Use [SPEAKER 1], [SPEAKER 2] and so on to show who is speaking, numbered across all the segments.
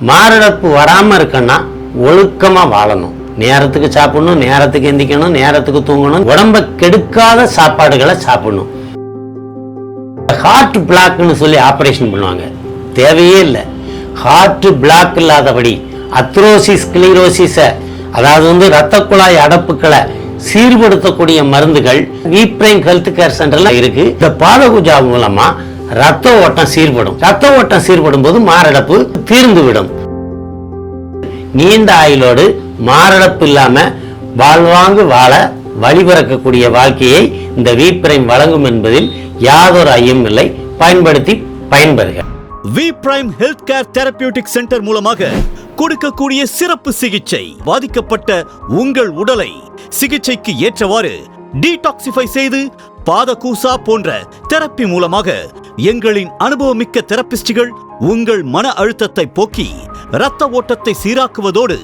[SPEAKER 1] மாரடைப்பு வராமல் இருக்குன்னா ஒழுக்கமாக வாழணும். நேரத்துக்கு சாப்பிடணும், நேரத்துக்கு எந்திக்கணும், நேரத்துக்கு தூங்கணும், உடம்பை கெடுக்காத சாப்பாடுகளை சாப்பிடணும். ஹார்ட் பிளாக்னு சொல்லி ஆப்ரேஷன் பண்ணுவாங்க, தேவையே இல்லை. ஹார்ட் பிளாக் இல்லாதபடி அத்ரோசிஸ் ஸ்க்ளீரோசிஸை, அதாவது ரத்த குழாய் அடப்புகளை சீர்படுத்தக்கூடிய மருந்துகள் வி பிரைம் ஹெல்த் கேர் சென்டர்ல இருக்கு. இந்த பாதகுஜா மூலமா ரத்த ஓட்டம் சீர்படும். ரத்த ஓட்டம் சீர்படும் போது மாரடைப்பு தீர்ந்துவிடும். நீண்ட ஆயுளோடு மாரடைப்பு இல்லாம வாழ்வாங்கு வாழ வழிபிறக்கக்கூடிய வாழ்க்கையை இந்த வி பிரைம் வழங்கும் என்பதில் யாதொரு ஐயம் இல்லை. பயன்படுத்தி பயன்பெறுக.
[SPEAKER 2] V prime health care therapeutic center மூலமாக கொடுக்கக்கூடிய சிறப்பு சிகிச்சை பாதிக்கப்பட்ட உங்கள் உடலை சிகிச்சைக்கு ஏற்றவாறு டீடாக்சிஃபை செய்து பாதகூசா போன்ற தெரப்பி மூலமாக எங்களின் அனுபவமிக்க தெரபிஸ்டுகள் உங்கள் மன அழுத்தத்தை போக்கி இரத்த ஓட்டத்தை சீராக்குவதோடு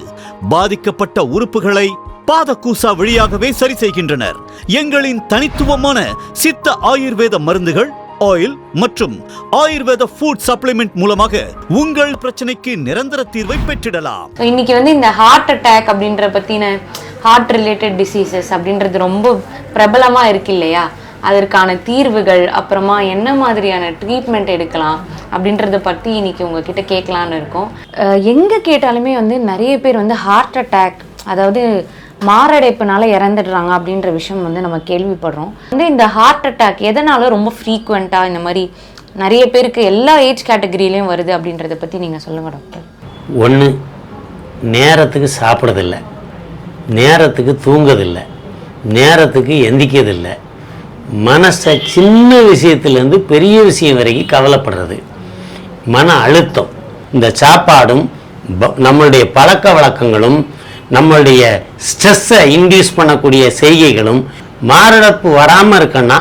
[SPEAKER 2] பாதிக்கப்பட்ட உறுப்புகளை பாதகூசா வழியாகவே சரி செய்கின்றனர். எங்களின் தனித்துவமான சித்த ஆயுர்வேத மருந்துகள், ஆயில் மற்றும் ஆயுர்வேத ஃபுட் சப்ளிமெண்ட் மூலமாக உங்கள் பிரச்சனைக்கு நிரந்தர தீர்வை பெற்றிடலாம்.
[SPEAKER 3] இன்னைக்கு இந்த ஹார்ட் அட்டாக் அப்படின்ற பத்தின ஹார்ட் ரிலேட்டட் டிசீசஸ் அப்படின்றது ரொம்ப பிரபலமா இருக்கு இல்லையா? அதற்கான தீர்வுகள், அப்புறமா என்ன மாதிரியான ட்ரீட்மெண்ட் எடுக்கலாம் அப்படின்றத பற்றி இன்னைக்கு உங்ககிட்ட கேட்கலான்னு இருக்கோம். எங்கே கேட்டாலுமே நிறைய பேர் ஹார்ட் அட்டாக், அதாவது மாரடைப்புனால இறந்துடுறாங்க அப்படின்ற விஷயம் நம்ம கேள்விப்படுறோம். இந்த ஹார்ட் அட்டாக் எதனால ரொம்ப ஃப்ரீக்வெண்ட்டாக இந்த மாதிரி நிறைய பேருக்கு எல்லா ஏஜ் கேட்டகரியிலையும் வருது அப்படின்றத பற்றி நீங்கள் சொல்லுங்கள் டாக்டர்.
[SPEAKER 1] ஒன்று, நேரத்துக்கு சாப்பிட்றதில்லை, நேரத்துக்கு தூங்குறதில்லை, நேரத்துக்கு எந்திக்கிறதில்லை, மனசை சின்ன விஷயத்துலேருந்து பெரிய விஷயம் வரைக்கும் கவலைப்படுறது, மன அழுத்தம். இந்த சாப்பாடும் நம்மளுடைய பழக்க வழக்கங்களும் நம்மளுடைய ஸ்ட்ரெஸ்ஸை இன்டியூஸ் பண்ணக்கூடிய செய்கைகளும் மாரடைப்பு வராமல் இருக்குன்னா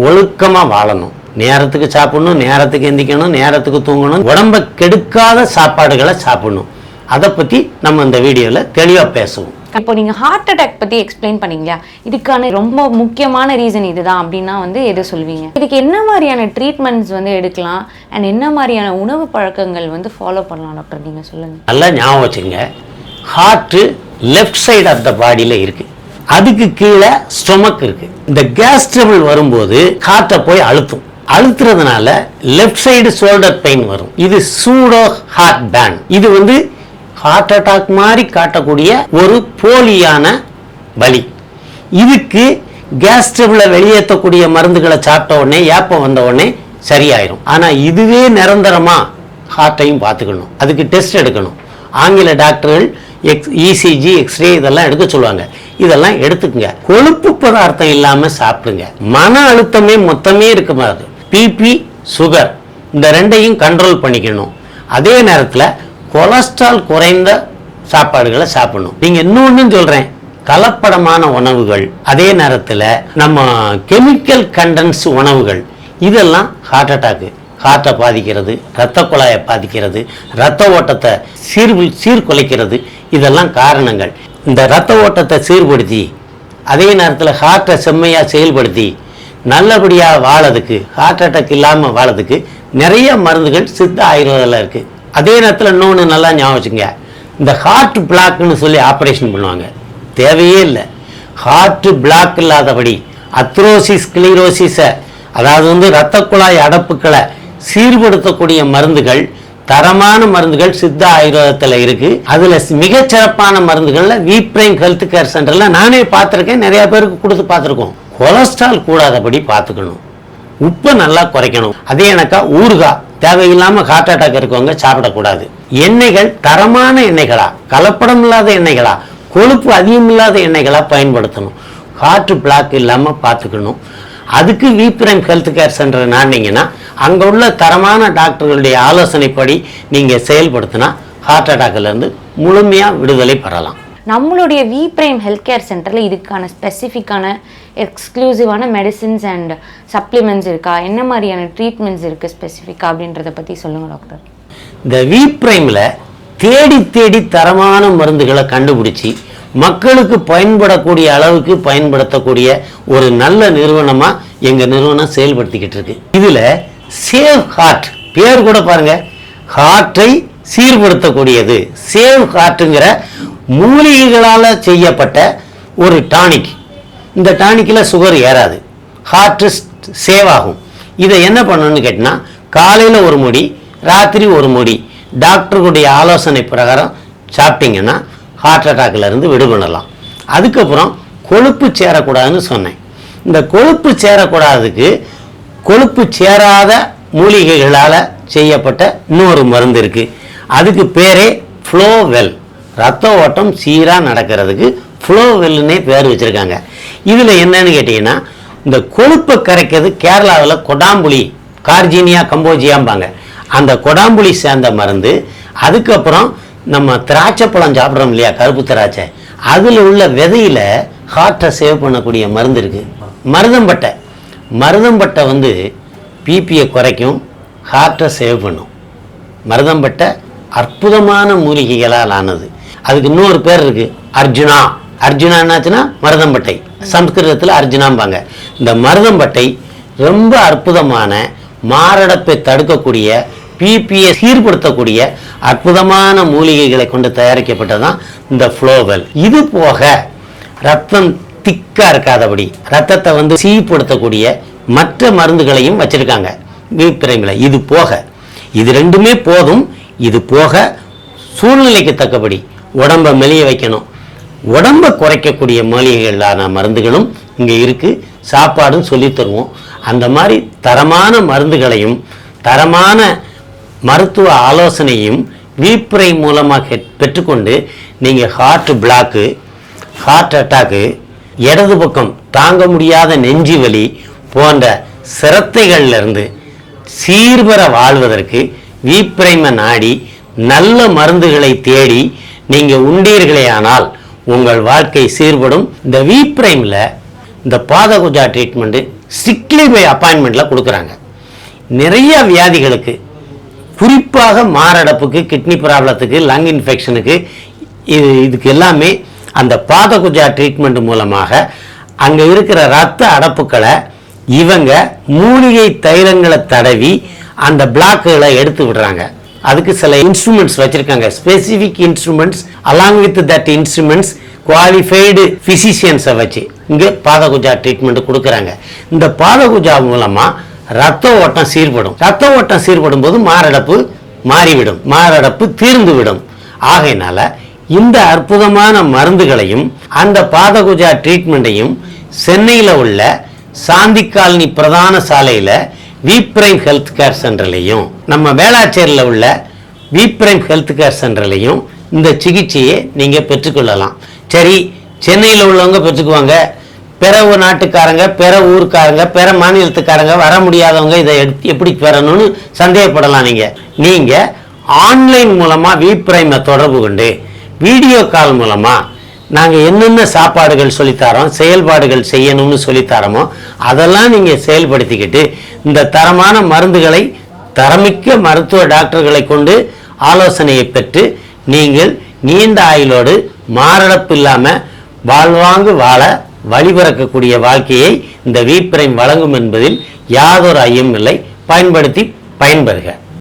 [SPEAKER 1] ஒழுக்கமாக வாழணும். நேரத்துக்கு சாப்பிடணும், நேரத்துக்கு எந்திக்கணும், நேரத்துக்கு தூங்கணும், உடம்பை கெடுக்காத சாப்பாடுகளை சாப்பிடணும். அதை பற்றி நம்ம இந்த வீடியோவில் தெளிவாக பேசுவோம்.
[SPEAKER 3] இப்போ நீங்கள் ஹார்ட் அட்டாக் பற்றி எக்ஸ்பிளைன் பண்ணீங்களா, இதுக்கான ரொம்ப முக்கியமான ரீசன் இதுதான் அப்படின்னா எது சொல்வீங்க? இதுக்கு என்ன மாதிரியான ட்ரீட்மெண்ட்ஸ் எடுக்கலாம் அண்ட் என்ன மாதிரியான உணவு பழக்கங்கள் ஃபாலோ பண்ணலாம் டாக்டர், நீங்கள் சொல்லுங்கள்.
[SPEAKER 1] நல்லா ஞாபகம் வச்சுங்க, heart left side of the பாடியில் இருக்கு, அதுக்கு கீழே ஸ்டொமக் இருக்கு. இந்த கேஸ் ட்ரபிள் வரும்போது ஹார்ட்டை போய் அழுத்துறதுனால லெஃப்ட் சைடு ஷோல்டர் பெயின் வரும். இது சூடோ ஹார்ட் பேன். இது ஹார்ட் அட்டாக் மாதிரி காட்டக்கூடிய ஒரு போலியான வலி. இதுக்கு கேஸ் ட்ரபிளை வெளியேற்றக்கூடிய மருந்துகளை சாப்பிட்ட உடனே, ஏப்பம் வந்த உடனே சரியாயிரும். ஆனால் இதுவே நிரந்தரமா ஹார்ட்டையும் பார்த்துக்கணும், அதுக்கு டெஸ்ட் எடுக்கணும். ஆங்கில டாக்டர்கள் இசிஜி, எக்ஸ்ரே இதெல்லாம் எடுக்க சொல்லுவாங்க. இதெல்லாம் எடுத்துக்கங்க. கொழுப்பு பதார்த்தம் இல்லாமல் சாப்பிடுங்க. மன அழுத்தமே மொத்தமே இருக்கக்கூடாது. பிபி, சுகர் இந்த ரெண்டையும் கண்ட்ரோல் பண்ணிக்கணும். அதே நேரத்தில் கொலஸ்ட்ரால் குறைந்த சாப்பாடுகளை சாப்பிடணும். நீங்கள் இன்னொன்னு சொல்கிறேன், கலப்படமான உணவுகள், அதே நேரத்தில் நம்ம கெமிக்கல் கண்டென்ஸ் உணவுகள், இதெல்லாம் ஹார்ட் அட்டாக்கு, ஹார்ட்டை பாதிக்கிறது, இரத்த குழாயை பாதிக்கிறது, இரத்த ஓட்டத்தை சீர்குலைக்கிறது. இதெல்லாம் காரணங்கள். இந்த இரத்த ஓட்டத்தை சீர்படுத்தி அதே நேரத்தில் ஹார்ட்டை செம்மையாக செயல்படுத்தி நல்லபடியாக வாழறதுக்கு, ஹார்ட் அட்டாக் இல்லாமல் வாழறதுக்கு நிறைய மருந்துகள் சித்த ஆயுர்வேதில் இருக்குது. அதே நேரத்தில் இன்னொன்று நல்லா ஞாபகம் வச்சுங்க, இந்த ஹார்ட் பிளாக்னு சொல்லி ஆப்ரேஷன் பண்ணுவாங்க, தேவையே இல்லை. ஹார்ட் பிளாக் இல்லாதபடி அத்ரோசிஸ் ஸ்க்ளீரோசிஸை, அதாவது இரத்த குழாய் அடப்புகளை சீர்படுத்தக்கூடிய மருந்துகள், தரமான மருந்துகள் சித்த ஆயுர்வேதத்தில் இருக்கு. அதுல மிகச்சிறப்பான மருந்துகள்ல வி பிரைம் ஹெல்த் கேர் சென்டர்ல நானே பார்த்துருக்கேன், நிறைய பேருக்கு கொடுத்து பார்த்துருக்கோம். கொலஸ்ட்ரால் கூடாதபடி பார்த்துக்கணும், உப்பை நல்லா குறைக்கணும். அதே எனக்கா ஊறுகாய் தேவையில்லாம ஹார்ட் அட்டாக் இருக்கவங்க சாப்பிடக்கூடாது. எண்ணெய்கள் தரமான எண்ணெய்களா, கலப்படம் இல்லாத எண்ணெய்களா, கொழுப்பு அதிகம் இல்லாத எண்ணெய்களா பயன்படுத்தணும். ஹார்ட் பிளாக் இல்லாம பார்த்துக்கணும். அதுக்கு V prime health care center நானீங்கன்னா அங்கே உள்ள தரமான டாக்டர்களுடைய ஆலோசனைப்படி நீங்கள் செயல்படுத்தினா ஹார்ட் அட்டாக்லேருந்து முழுமையாக விடுதலை பெறலாம்.
[SPEAKER 3] நம்மளுடைய வி பிரைம் ஹெல்த் கேர் சென்டரில் இதுக்கான ஸ்பெசிஃபிக்கான எக்ஸ்க்ளூசிவான மெடிசின்ஸ் அண்ட் சப்ளிமெண்ட்ஸ் இருக்கா? என்ன மாதிரியான ட்ரீட்மெண்ட்ஸ் இருக்குது ஸ்பெசிஃபிக்காக அப்படின்றத பற்றி சொல்லுங்கள் டாக்டர்.
[SPEAKER 1] இந்த வி பிரைமில் தேடி தேடி தரமான மருந்துகளை கண்டுபிடிச்சி மக்களுக்கு பயன்படக்கூடிய அளவுக்கு பயன்படுத்தக்கூடிய ஒரு நல்ல நிறுவனமாக எங்கள் நிறுவனம் செயல்படுத்திக்கிட்டு இருக்கு. இதில் சேவ் ஹார்ட் பேர் கூட பாருங்க, ஹார்ட்டை சீர்படுத்தக்கூடியது. சேவ் ஹார்ட்டுங்கிற மூலிகைகளால் செய்யப்பட்ட ஒரு டானிக். இந்த டானிக்கில் சுகர் ஏறாது, ஹார்ட்டு சேவ் ஆகும். இதை என்ன பண்ணணும்னு கேட்டினா, காலையில் ஒரு முடி, ராத்திரி ஒரு முடி டாக்டருடைய ஆலோசனை பிரகாரம் சாப்பிட்டீங்கன்னா ஹார்ட் அட்டாக்லேருந்து விடுபடலாம். அதுக்கப்புறம் கொழுப்பு சேரக்கூடாதுன்னு சொன்னேன். இந்த கொழுப்பு சேரக்கூடாதுக்கு கொழுப்பு சேராத மூலிகைகளால் செய்யப்பட்ட இன்னொரு மருந்து இருக்குது. அதுக்கு பேரே ஃப்ளோவெல். ரத்த ஓட்டம் சீராக நடக்கிறதுக்கு ஃப்ளோவெல்லுன்னே பேர் வச்சுருக்காங்க. இதில் என்னன்னு கேட்டிங்கன்னா, இந்த கொழுப்பை கரைக்கிறது கேரளாவில் கொடாம்புளி, கார்ஜீனியா கம்போஜியாம்பாங்க, அந்த கொடாம்புளி சேர்ந்த மருந்து. அதுக்கப்புறம் நம்ம திராட்சை பழம் சாப்பிட்றோம் இல்லையா, கருப்பு திராட்சை, அதில் உள்ள விதையில் ஹார்ட்டை சேவ் பண்ணக்கூடிய மருந்து இருக்குது. மருதம்பட்டை. மருதம்பட்டை வந்து பிபியை குறைக்கும், ஹார்ட்டை சேவ் பண்ணும். மருதம்பட்டை அற்புதமான மூலிகைகளால் ஆனது. அதுக்கு இன்னொரு பேர் இருக்குது, அர்ஜுனா. அர்ஜுனா என்னாச்சுன்னா மருதம்பட்டை, சம்ஸ்கிருதத்தில் அர்ஜுனாம்பாங்க. இந்த மருதம்பட்டை ரொம்ப அற்புதமான மாரடைப்பை தடுக்கக்கூடிய, பிபியை சீர்படுத்தக்கூடிய அற்புதமான மூலிகைகளை கொண்டு தயாரிக்கப்பட்டதான் இந்த ஃப்ளோவெல். இது போக ரத்தம் திக்காக இருக்காதபடி ரத்தத்தை வந்து சீர்படுத்தக்கூடிய மற்ற மருந்துகளையும் வச்சிருக்காங்க வீப்பிரைமில். இது போக, இது ரெண்டுமே போதும். இது போக சூழ்நிலைக்கு தக்கபடி உடம்பை மெலிய வைக்கணும், உடம்பை குறைக்கக்கூடிய மூலிகைகளான மருந்துகளும் இங்கே இருக்குது. சாப்பாடும் சொல்லித் தருவோம். அந்த மாதிரி தரமான மருந்துகளையும் தரமான மருத்துவ ஆலோசனையும் வீப்பிரை மூலமாக பெற்றுக்கொண்டு நீங்கள் ஹார்ட் பிளாக்கு, ஹார்ட் அட்டாக்கு, இடது பக்கம் தாங்க முடியாத நெஞ்சு வலி போன்ற சிரத்தைகளிலிருந்து சீர்பெற வாழ்வதற்கு வீப்பிரைமை நாடி நல்ல மருந்துகளை தேடி நீங்கள் உண்டீர்களேயானால் உங்கள் வாழ்க்கை சீர்படும். இந்த வீப்பிரைமில் இந்த பாதகுஜா ட்ரீட்மெண்ட்டு ஸ்ட்ரிக்ட்லி பை அப்பாயின்மெண்ட்டில் கொடுக்குறாங்க. நிறைய வியாதிகளுக்கு, குறிப்பாக மாரடைப்புக்கு, கிட்னி ப்ராப்ளத்துக்கு, லங் இன்ஃபெக்ஷனுக்கு, இதுக்கு எல்லாமே அந்த பாதகுஜா ட்ரீட்மெண்ட் மூலமாக அங்கே இருக்கிற இரத்த அடப்புக்களை இவங்க மூலிகை தைலங்களை தடவி அந்த பிளாக்குகளை எடுத்து விடுறாங்க. அதுக்கு சில இன்ஸ்ட்ருமெண்ட்ஸ் வச்சுருக்காங்க, specific instruments. Along with that instruments qualified ஃபிசிஷியன்ஸை வச்சு இங்கே பாதகுஜா ட்ரீட்மெண்ட் கொடுக்குறாங்க. இந்த பாதகுஜா மூலமாக ரத்த ஓட்டம் சீர்படும். ரத்த ஓட்டம் சீர்படும் போது மாரடைப்பு மாறிவிடும், மாரடைப்பு தீர்ந்துவிடும். ஆகையினால இந்த அற்புதமான மருந்துகளையும் அந்த பாதகுஜா ட்ரீட்மெண்ட்டையும் சென்னையில் உள்ள சாந்தி காலனி பிரதான சாலையில் வீப்பிரைம் ஹெல்த் கேர் சென்டர்லையும், நம்ம வேளாச்சேரியில் உள்ள வீப்பிரைம் ஹெல்த் கேர் சென்டர்லையும் இந்த சிகிச்சையை நீங்கள் பெற்றுக்கொள்ளலாம். சரி, சென்னையில் உள்ளவங்க பெற்றுக்குவாங்க, பிற நாட்டுக்காரங்க, பிற ஊருக்காரங்க, பிற மாநிலத்துக்காரங்க வர முடியாதவங்க இதை எப்படி பெறணும்னு சந்தேகப்படலாம். நீங்கள் ஆன்லைன் மூலமாக வீப்பிரைமை தொடர்பு கொண்டு வீடியோ கால் மூலமாக நாங்கள் என்னென்ன சாப்பாடுகள் சொல்லித்தரோம், செயல்பாடுகள் செய்யணும்னு சொல்லித்தரோமோ அதெல்லாம் நீங்கள் செயல்படுத்திக்கிட்டு இந்த தரமான மருந்துகளை தரமிக்க மருத்துவ டாக்டர்களை கொண்டு ஆலோசனையை பெற்று நீங்கள் நீண்ட ஆயுளோடு மாரடைப்பு இல்லாமல் வாழ்வாங்கு வாழ வழிபிறக்கக்கூடிய வாழ்க்கையை இந்த வீப்பிரைம் வழங்கும் என்பதில் யாதொரு ஐயமும் இல்லை. பயன்படுத்தி பயன்பெறுக.